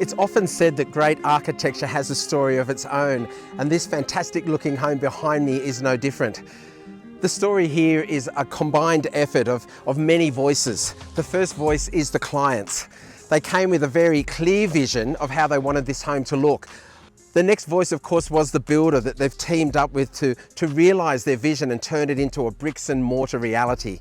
It's often said that great architecture has a story of its own, and this fantastic looking home behind me is no different. The story here is a combined effort of many voices. The first voice is the clients. They came with a very clear vision of how they wanted this home to look. The next voice, of course, was the builder that they've teamed up with to realise their vision and turn it into a bricks and mortar reality.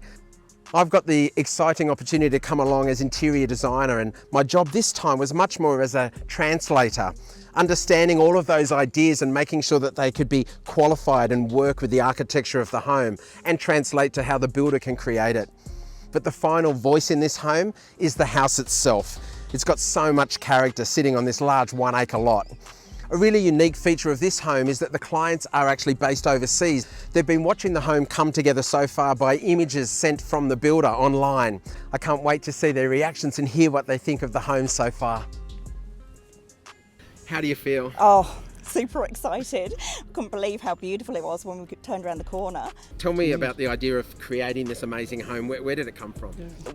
I've got the exciting opportunity to come along as interior designer, and my job this time was much more as a translator, understanding all of those ideas and making sure that they could be qualified and work with the architecture of the home and translate to how the builder can create it. But the final voice in this home is the house itself. It's got so much character sitting on this large 1 acre lot. A really unique feature of this home is that the clients are actually based overseas. They've been watching the home come together so far by images sent from the builder online. I can't wait to see their reactions and hear what they think of the home so far. How do you feel? Oh, super excited. Couldn't believe how beautiful it was when we turned around the corner. Tell me about the idea of creating this amazing home. Where did it come from?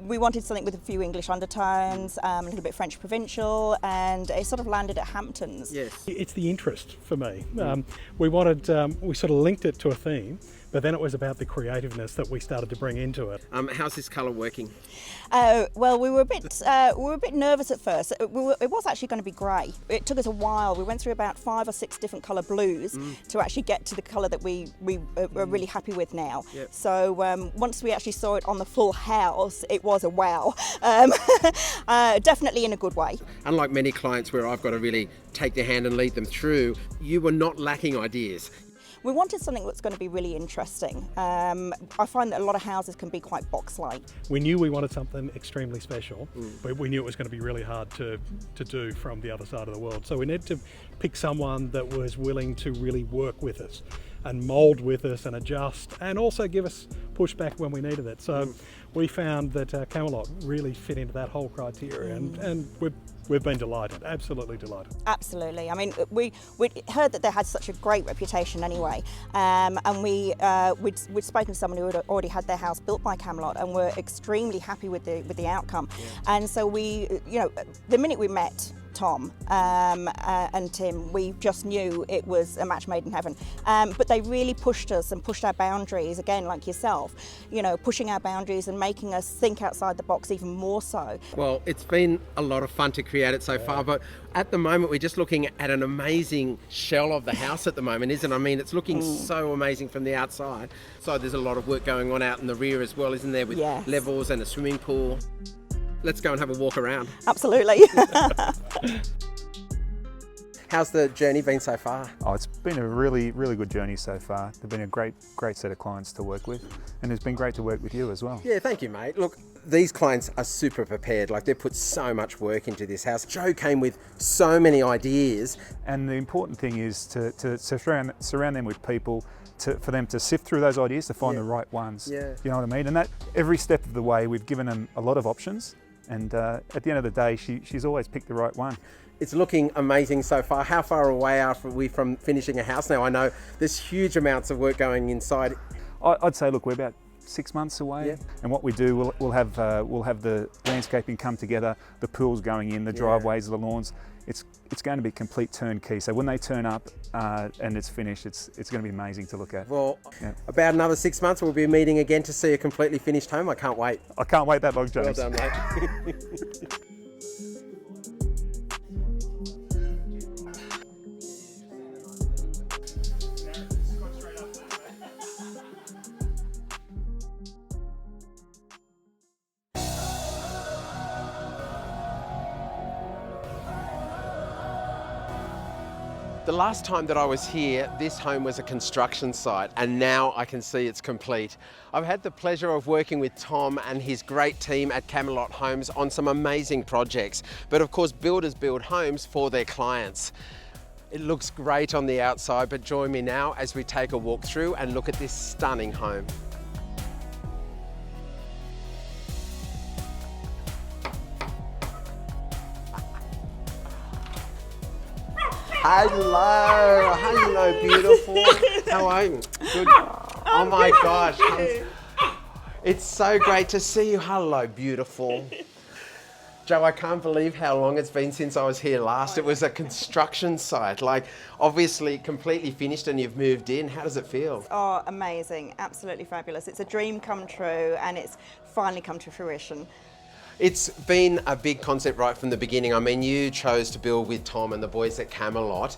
We wanted something with a few English undertones, a little bit French provincial, and it sort of landed at Hamptons. Yes. It's the interest for me. We sort of linked it to a theme, but then it was about the creativeness that we started to bring into it. How's this colour working? Well, we were a bit nervous at first. It was actually going to be grey. It took us a while. We went through about 5 or 6 different colour blues to actually get to the colour that we are really happy with now. Yep. So once we actually saw it on the full house, it was a wow. Definitely in a good way. Unlike many clients where I've got to really take their hand and lead them through, you were not lacking ideas. We wanted something that's going to be really interesting. I find that a lot of houses can be quite box-like. We knew we wanted something extremely special, but we knew it was going to be really hard to do from the other side of the world. So we needed to pick someone that was willing to really work with us and mould with us and adjust, and also give us pushback when we needed it. So we found that Camelot really fit into that whole criteria, and we've been delighted, absolutely delighted. Absolutely. I mean, we'd heard that they had such a great reputation anyway, and we'd spoken to someone who had already had their house built by Camelot and were extremely happy with the outcome. Yeah. And so we, the minute we met Tom and Tim, we just knew it was a match made in heaven. But they really pushed us and pushed our boundaries, again, like yourself, pushing our boundaries and making us think outside the box even more so. Well, it's been a lot of fun to create it so far, but at the moment we're just looking at an amazing shell of the house at the moment, isn't it? I mean, it's looking so amazing from the outside. So there's a lot of work going on out in the rear as well, isn't there, with levels and a swimming pool. Let's go and have a walk around. Absolutely. How's the journey been so far? Oh, it's been a really, really good journey so far. They've been a great set of clients to work with, and it's been great to work with you as well. Yeah, thank you, mate. Look, these clients are super prepared. Like, they've put so much work into this house. Joe came with so many ideas. And the important thing is to surround them with people, for them to sift through those ideas to find the right ones. Yeah. You know what I mean? And that every step of the way, we've given them a lot of options. And at the end of the day, she's always picked the right one. It's looking amazing so far. How far away are we from finishing a house now? I know there's huge amounts of work going inside. I'd say, look, we're about 6 months away. And what we do, we'll have the landscaping come together, the pools going in, the driveways, the lawns. It's going to be complete turnkey. So when they turn up and it's finished, it's going to be amazing to look at. Well, about another 6 months, we'll be meeting again to see a completely finished home. I can't wait. I can't wait that long, James. Well done, mate. The last time that I was here, this home was a construction site, and now I can see it's complete. I've had the pleasure of working with Tom and his great team at Camelot Homes on some amazing projects, but of course builders build homes for their clients. It looks great on the outside, but join me now as we take a walk through and look at this stunning home. Hello, beautiful. How are you? Good. Oh my gosh. It's so great to see you. Hello, beautiful. Joe, I can't believe how long it's been since I was here last. It was a construction site, like obviously completely finished, and you've moved in. How does it feel? Oh, amazing, absolutely fabulous. It's a dream come true, and it's finally come to fruition. It's been a big concept right from the beginning. I mean, you chose to build with Tom and the boys at Camelot.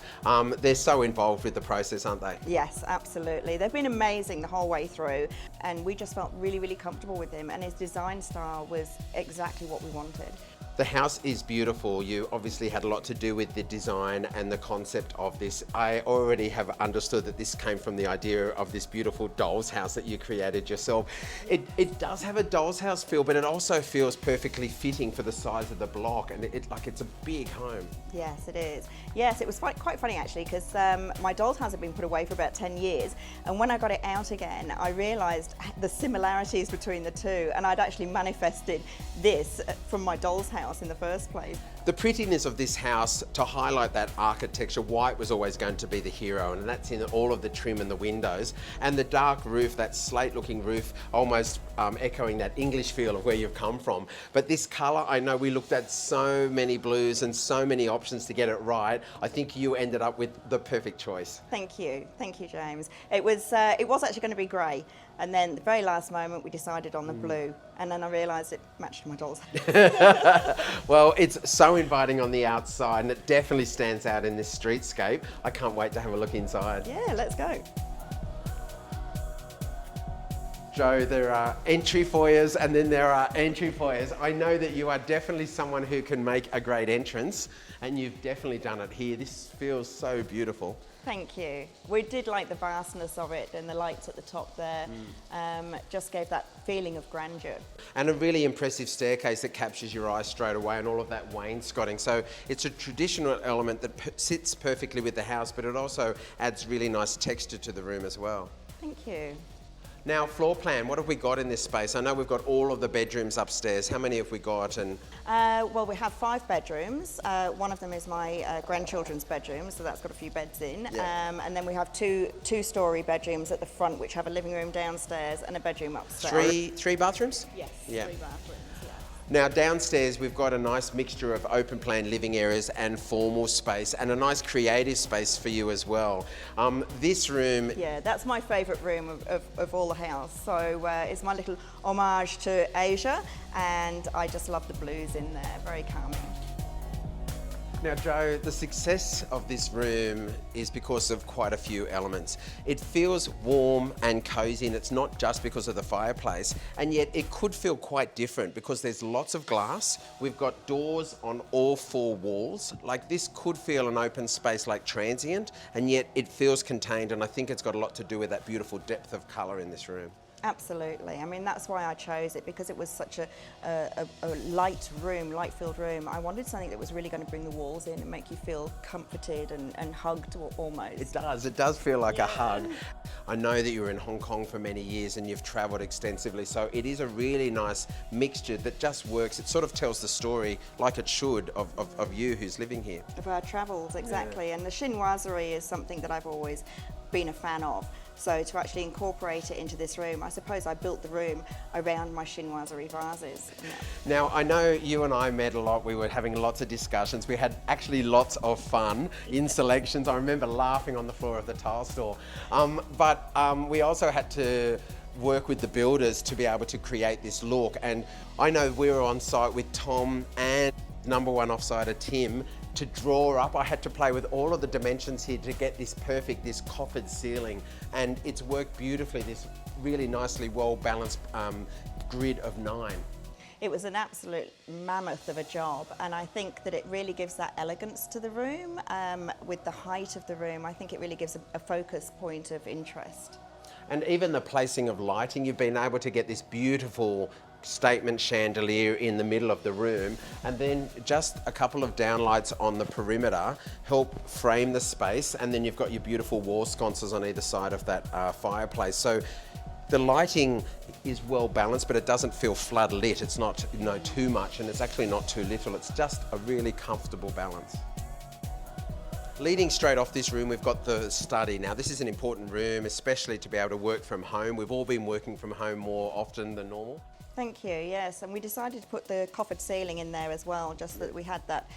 They're so involved with the process, aren't they? Yes, absolutely. They've been amazing the whole way through, and we just felt really, really comfortable with him, and his design style was exactly what we wanted. The house is beautiful. You obviously had a lot to do with the design and the concept of this. I already have understood that this came from the idea of this beautiful doll's house that you created yourself. It does have a doll's house feel, but it also feels perfectly fitting for the size of the block, and it's a big home. Yes, it is. Yes, it was quite funny actually, because my doll's house had been put away for about 10 years, and when I got it out again, I realised the similarities between the two, and I'd actually manifested this from my doll's house in the first place. The prettiness of this house, to highlight that architecture, white was always going to be the hero, and that's in all of the trim and the windows. And the dark roof, that slate-looking roof, almost echoing that English feel of where you've come from. But this colour, I know we looked at so many blues and so many options to get it right. I think you ended up with the perfect choice. Thank you, James. It was actually going to be grey, and then the very last moment we decided on the blue, and then I realised it matched my doll's house. Well, it's so inviting on the outside, and it definitely stands out in this streetscape. I can't wait to have a look inside. Yeah, let's go. Joe, there are entry foyers and then there are entry foyers. I know that you are definitely someone who can make a great entrance, and you've definitely done it here. This feels so beautiful. Thank you. We did like the vastness of it, and the lights at the top there just gave that feeling of grandeur. And a really impressive staircase that captures your eye straight away, and all of that wainscoting. So it's a traditional element that sits perfectly with the house, but it also adds really nice texture to the room as well. Thank you. Now, floor plan, what have we got in this space? I know we've got all of the bedrooms upstairs. How many have we got? And well, we have 5 bedrooms. One of them is my grandchildren's bedroom, so that's got a few beds in. Yeah. And then we have two-storey bedrooms at the front, which have a living room downstairs and a bedroom upstairs. Three bathrooms? Yes, Yeah. 3 bathrooms. Yeah. Now downstairs we've got a nice mixture of open plan living areas and formal space, and a nice creative space for you as well. This room... Yeah, that's my favourite room of all the house. So it's my little homage to Asia, and I just love the blues in there, very calming. Now Joe, the success of this room is because of quite a few elements. It feels warm and cosy, and it's not just because of the fireplace, and yet it could feel quite different because there's lots of glass. We've got doors on all 4 walls. Like, this could feel an open space like transient, and yet it feels contained, and I think it's got a lot to do with that beautiful depth of colour in this room. Absolutely. I mean, that's why I chose it, because it was such a light room, light-filled room. I wanted something that was really going to bring the walls in and make you feel comforted and hugged almost. It does feel like a hug. I know that you were in Hong Kong for many years and you've travelled extensively, so it is a really nice mixture that just works. It sort of tells the story, like it should, of you who's living here. Of our travels, exactly. Yeah. And the chinoiserie is something that I've always been a fan of. So to actually incorporate it into this room, I suppose I built the room around my chinoiserie vases. Now, I know you and I met a lot. We were having lots of discussions. We had actually lots of fun in selections. I remember laughing on the floor of the tile store. But we also had to work with the builders to be able to create this look. And I know we were on site with Tom and number 1 offsider Tim to draw up. I had to play with all of the dimensions here to get this perfect, this coffered ceiling, and it's worked beautifully, this really nicely well-balanced grid of 9. It was an absolute mammoth of a job, and I think that it really gives that elegance to the room. With the height of the room, I think it really gives a focus point of interest. And even the placing of lighting, you've been able to get this beautiful statement chandelier in the middle of the room, and then just a couple of downlights on the perimeter help frame the space, and then you've got your beautiful wall sconces on either side of that fireplace. So the lighting is well balanced, but it doesn't feel flood lit. It's not too much, and it's actually not too little. It's just a really comfortable balance. Leading straight off this room, we've got the study. Now, this is an important room, especially to be able to work from home. We've all been working from home more often than normal. Thank you, yes. And we decided to put the coffered ceiling in there as well, just so that we had that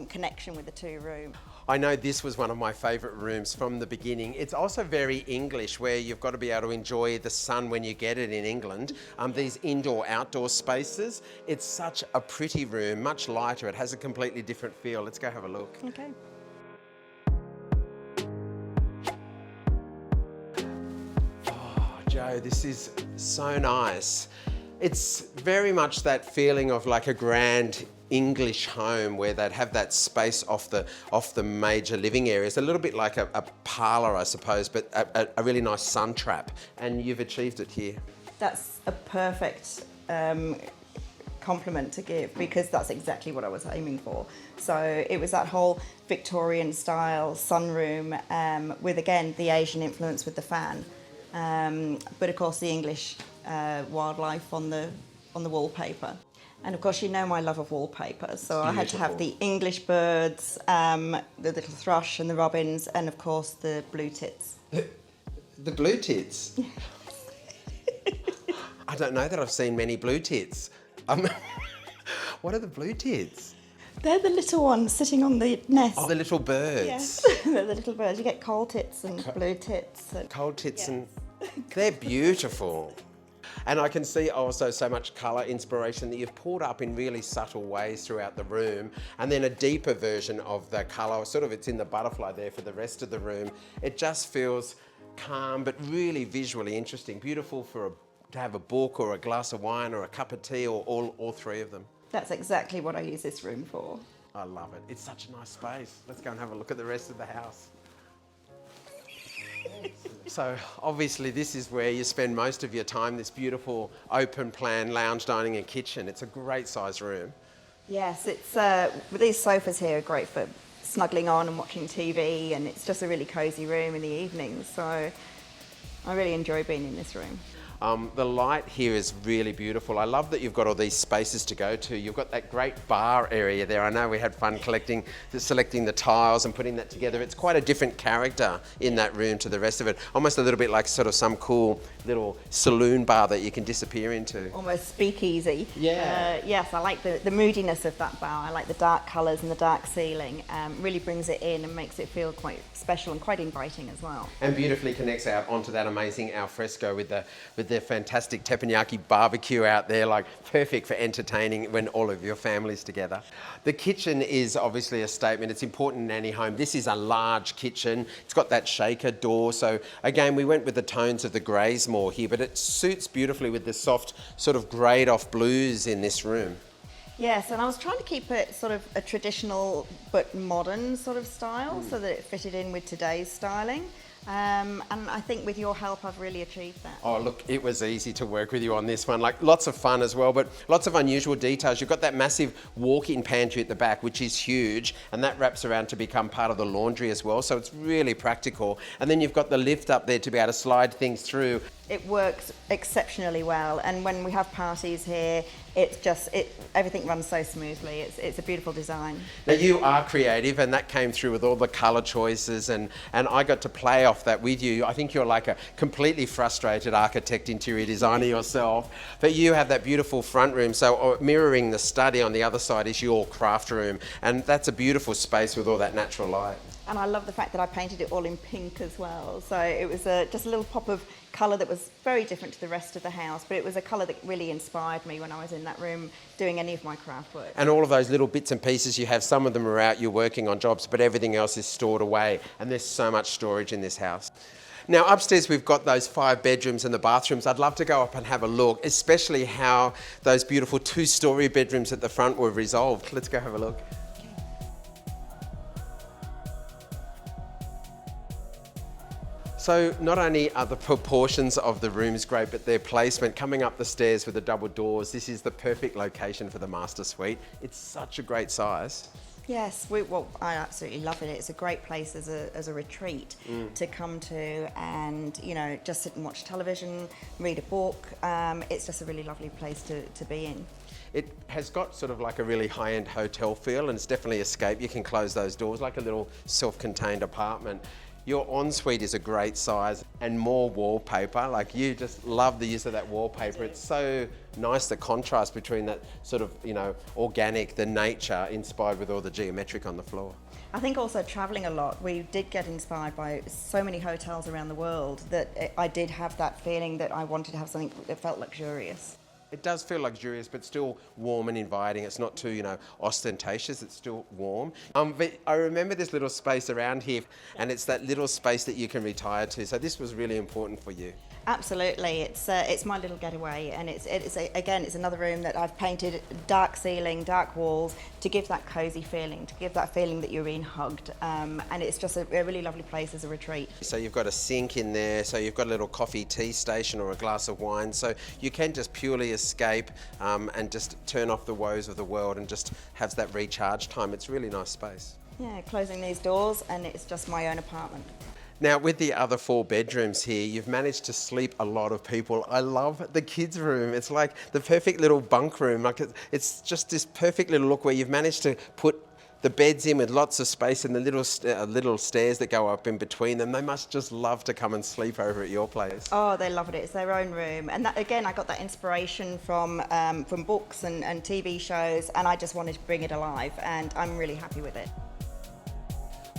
connection with the two rooms. I know this was one of my favourite rooms from the beginning. It's also very English, where you've got to be able to enjoy the sun when you get it in England. These indoor-outdoor spaces. It's such a pretty room, much lighter. It has a completely different feel. Let's go have a look. Okay. Oh, Joe, this is so nice. It's very much that feeling of like a grand English home where they'd have that space off the major living areas, a little bit like a parlour, I suppose, but a really nice sun trap, and you've achieved it here. That's a perfect compliment to give, because that's exactly what I was aiming for. So it was that whole Victorian style sunroom with, again, the Asian influence with the fan, but of course the English wildlife on the wallpaper. And of course, you know my love of wallpaper, so I had to have the English birds, the little thrush and the robins, and of course the blue tits. The blue tits? I don't know that I've seen many blue tits. What are the blue tits? They're the little ones sitting on the nest. Oh, the little birds. Yes, they're the little birds. You get coal tits and blue tits. Cold tits, Yes. and they're beautiful. And I can see also so much colour inspiration that you've pulled up in really subtle ways throughout the room, and then a deeper version of the colour, sort of it's in the butterfly there for the rest of the room. It just feels calm but really visually interesting, beautiful to have a book or a glass of wine or a cup of tea, or all three of them. That's exactly what I use this room for. I love it. It's such a nice space. Let's go and have a look at the rest of the house. So obviously this is where you spend most of your time, this beautiful open plan lounge, dining and kitchen. It's a great size room. Yes, it's these sofas here are great for snuggling on and watching TV, and it's just a really cosy room in the evenings. So I really enjoy being in this room. The light here is really beautiful. I love that you've got all these spaces to go to. You've got that great bar area there. I know we had fun selecting the tiles and putting that together. It's quite a different character in that room to the rest of it. Almost a little bit like sort of some cool little saloon bar that you can disappear into. Almost speakeasy. Yeah. Yes, I like the moodiness of that bar. I like the dark colours and the dark ceiling. Really brings it in and makes it feel quite special and quite inviting as well. And beautifully connects out onto that amazing alfresco with their fantastic teppanyaki barbecue out there, like perfect for entertaining when all of your family's together. The kitchen is obviously a statement. It's important in any home. This is a large kitchen. It's got that shaker door. So again, we went with the tones of the greys more here, but it suits beautifully with the soft sort of greyed off blues in this room. Yes, and I was trying to keep it sort of a traditional but modern sort of style so that it fitted in with today's styling. And I think with your help, I've really achieved that. Oh, look, it was easy to work with you on this one. Like, lots of fun as well, but lots of unusual details. You've got that massive walk-in pantry at the back, which is huge, and that wraps around to become part of the laundry as well, so it's really practical. And then you've got the lift up there to be able to slide things through. It works exceptionally well, and when we have parties here, everything runs so smoothly. It's a beautiful design. Now, you are creative, and that came through with all the colour choices, and I got to play off that with you. I think you're like a completely frustrated architect, interior designer yourself, but you have that beautiful front room, so mirroring the study on the other side is your craft room, and that's a beautiful space with all that natural light. And I love the fact that I painted it all in pink as well. So it was just a little pop of colour that was very different to the rest of the house, but it was a colour that really inspired me when I was in that room doing any of my craft work. And all of those little bits and pieces you have, some of them are out, you're working on jobs, but everything else is stored away, and there's so much storage in this house. Now, upstairs we've got those 5 bedrooms and the bathrooms. I'd love to go up and have a look, especially how those beautiful 2-storey bedrooms at the front were resolved. Let's go have a look. So not only are the proportions of the rooms great, but their placement, coming up the stairs with the double doors, this is the perfect location for the master suite. It's such a great size. Yes, I absolutely love it. It's a great place as a retreat to come to and, just sit and watch television, read a book. It's just a really lovely place to be in. It has got sort of like a really high-end hotel feel, and it's definitely escape. You can close those doors like a little self-contained apartment. Your ensuite is a great size, and more wallpaper. Like, you just love the use of that wallpaper. It's so nice, the contrast between that sort of, you know, organic, the nature inspired with all the geometric on the floor. I think also travelling a lot, we did get inspired by so many hotels around the world that I did have that feeling that I wanted to have something that felt luxurious. It does feel luxurious, but still warm and inviting. It's not too, you know, ostentatious. It's still warm. But I remember this little space around here, and it's that little space that you can retire to. So this was really important for you. Absolutely, it's my little getaway, and again, it's another room that I've painted dark ceiling, dark walls to give that cosy feeling, to give that feeling that you're being hugged, and it's just a really lovely place as a retreat. So you've got a sink in there, so you've got a little coffee tea station or a glass of wine, so you can just purely escape and just turn off the woes of the world and just have that recharge time. It's a really nice space. Yeah, closing these doors, and it's just my own apartment. Now, with the other 4 bedrooms here, you've managed to sleep a lot of people. I love the kids' room. It's like the perfect little bunk room. Like, it's just this perfect little look where you've managed to put the beds in with lots of space and the little stairs that go up in between them. They must just love to come and sleep over at your place. Oh, they love it. It's their own room. And that, again, I got that inspiration from books and TV shows, and I just wanted to bring it alive, and I'm really happy with it.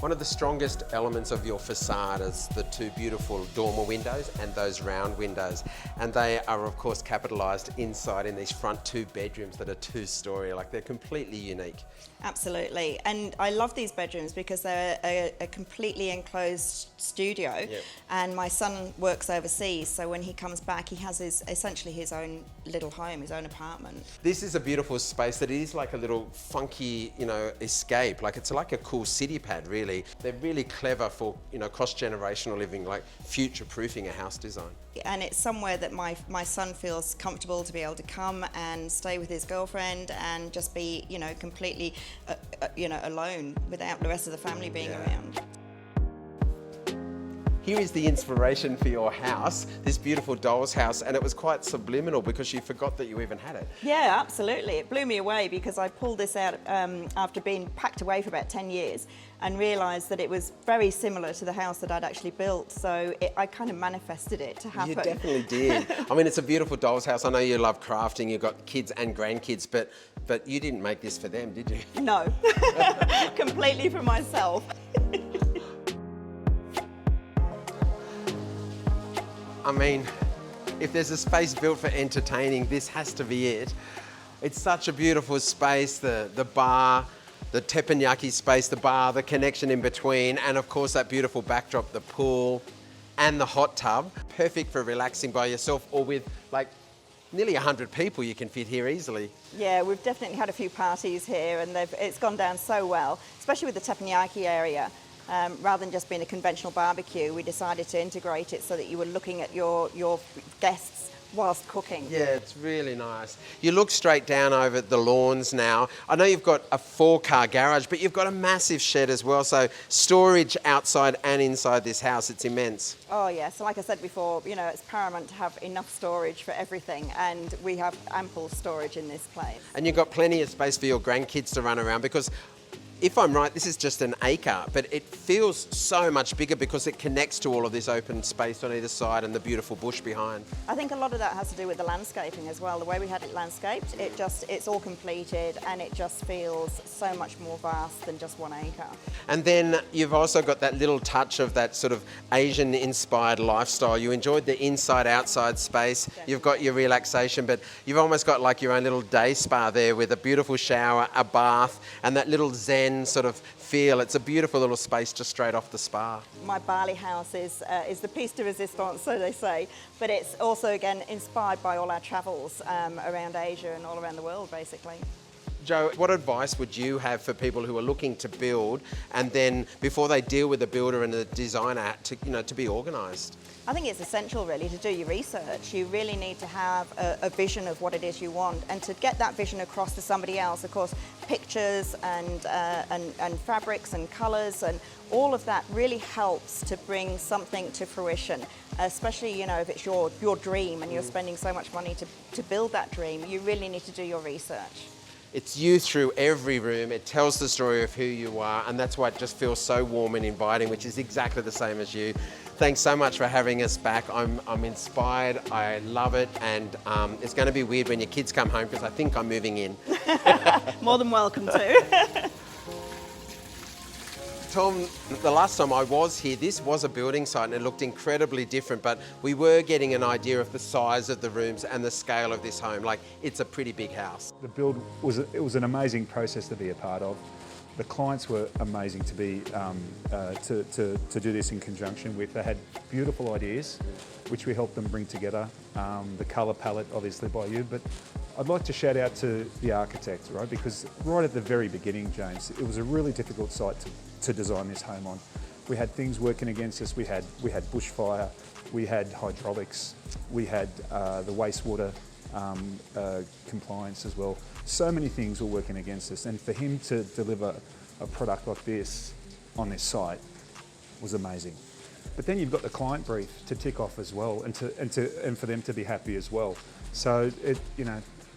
One of the strongest elements of your facade is the 2 beautiful dormer windows and those round windows. And they are, of course, capitalised inside in these front 2 bedrooms that are 2-storey. Like, they're completely unique. Absolutely. And I love these bedrooms because they're a completely enclosed studio. Yep. And my son works overseas, so when he comes back, he has essentially his own little home, his own apartment. This is a beautiful space that is like a little funky, you know, escape. Like, it's like a cool city pad, really. They're really clever for, you know, cross-generational living, like future-proofing a house design. And it's somewhere that my son feels comfortable to be able to come and stay with his girlfriend and just be, you know, completely, alone without the rest of the family being around. Here is the inspiration for your house, this beautiful doll's house, and it was quite subliminal because you forgot that you even had it. Yeah, absolutely. It blew me away because I pulled this out after being packed away for about 10 years and realised that it was very similar to the house that I'd actually built. So I kind of manifested it to happen. You definitely did. I mean, it's a beautiful doll's house. I know you love crafting, you've got kids and grandkids, but you didn't make this for them, did you? No, completely for myself. I mean, if there's a space built for entertaining, this has to be it. It's such a beautiful space, the bar, the teppanyaki space, the bar, the connection in between, and of course that beautiful backdrop, the pool and the hot tub. Perfect for relaxing by yourself or with like nearly 100 people you can fit here easily. Yeah, we've definitely had a few parties here and it's gone down so well, especially with the teppanyaki area. Rather than just being a conventional barbecue, we decided to integrate it so that you were looking at your guests whilst cooking. Yeah, it's really nice. You look straight down over the lawns now. I know you've got a 4-car garage, but you've got a massive shed as well, so storage outside and inside this house, it's immense. Oh yeah, so like I said before, you know, it's paramount to have enough storage for everything, and we have ample storage in this place. And you've got plenty of space for your grandkids to run around because if I'm right, this is just an acre, but it feels so much bigger because it connects to all of this open space on either side and the beautiful bush behind. I think a lot of that has to do with the landscaping as well. The way we had it landscaped, it's all completed and it just feels so much more vast than just 1 acre. And then you've also got that little touch of that sort of Asian-inspired lifestyle. You enjoyed the inside-outside space. Definitely. You've got your relaxation, but you've almost got like your own little day spa there with a beautiful shower, a bath, and that little zen sort of feel. It's a beautiful little space just straight off the spa. My Bali house is the piece de resistance, so they say, but it's also, again, inspired by all our travels around Asia and all around the world, basically. Joe, what advice would you have for people who are looking to build and then before they deal with a builder and a designer to be organised? I think it's essential really to do your research. You really need to have a vision of what it is you want, and to get that vision across to somebody else, of course, pictures and fabrics and colours and all of that really helps to bring something to fruition, especially, you know, if it's your dream and you're spending so much money to build that dream. You really need to do your research. It's you through every room. It tells the story of who you are, and that's why it just feels so warm and inviting, which is exactly the same as you. Thanks so much for having us back. I'm inspired. I love it, and it's going to be weird when your kids come home because I think I'm moving in. More than welcome to. Tom, the last time I was here, this was a building site and it looked incredibly different, but we were getting an idea of the size of the rooms and the scale of this home. Like, it's a pretty big house. The build was an amazing process to be a part of. The clients were amazing to be to do this in conjunction with. They had beautiful ideas, which we helped them bring together. The colour palette, obviously, by you, but I'd like to shout out to the architect, right? Because right at the very beginning, James, it was a really difficult site to design this home on. We had things working against us. We had bushfire, we had hydraulics, we had the wastewater compliance as well. So many things were working against us, and for him to deliver a product like this on this site was amazing. But then you've got the client brief to tick off as well, and for them to be happy as well. So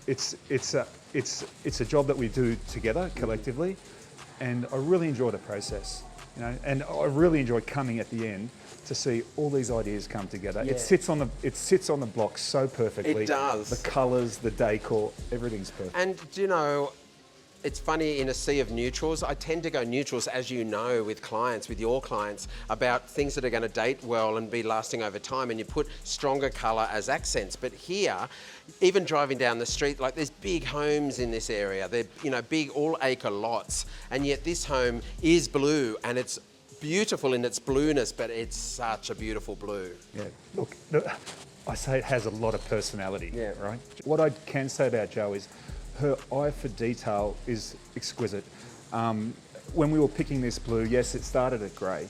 it's a job that we do together collectively, and I really enjoy the process. And I really enjoy coming at the end to see all these ideas come together. Yeah. It sits on the block so perfectly. It does. The colours, the decor, everything's perfect. And do you know, it's funny, in a sea of neutrals, I tend to go neutrals, as you know, with clients, with your clients, about things that are going to date well and be lasting over time, and you put stronger colour as accents. But here, even driving down the street, like, there's big homes in this area. They're, big all-acre lots, and yet this home is blue, and it's beautiful in its blueness, but it's such a beautiful blue. Yeah, look, I say it has a lot of personality, Yeah. right? What I can say about Jo is her eye for detail is exquisite. When we were picking this blue, yes, it started at grey.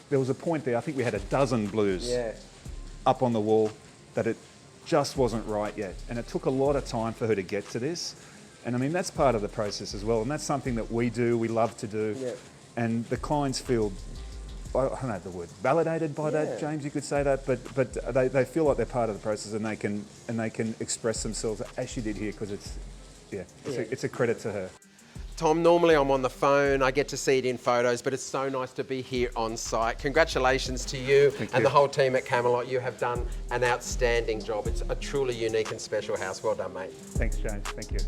There was a point there, I think we had a dozen blues up on the wall that it just wasn't right yet. And it took a lot of time for her to get to this. And I mean, that's part of the process as well. And that's something that we love to do. Yeah. And the clients feel, I don't know the word, validated by that, James, you could say that, but they feel like they're part of the process, and they can express themselves as she did here, because it's a credit to her. Tom, normally I'm on the phone, I get to see it in photos, but it's so nice to be here on site. Congratulations to you and the whole team at Camelot. You have done an outstanding job. It's a truly unique and special house. Well done, mate. Thanks, James. Thank you.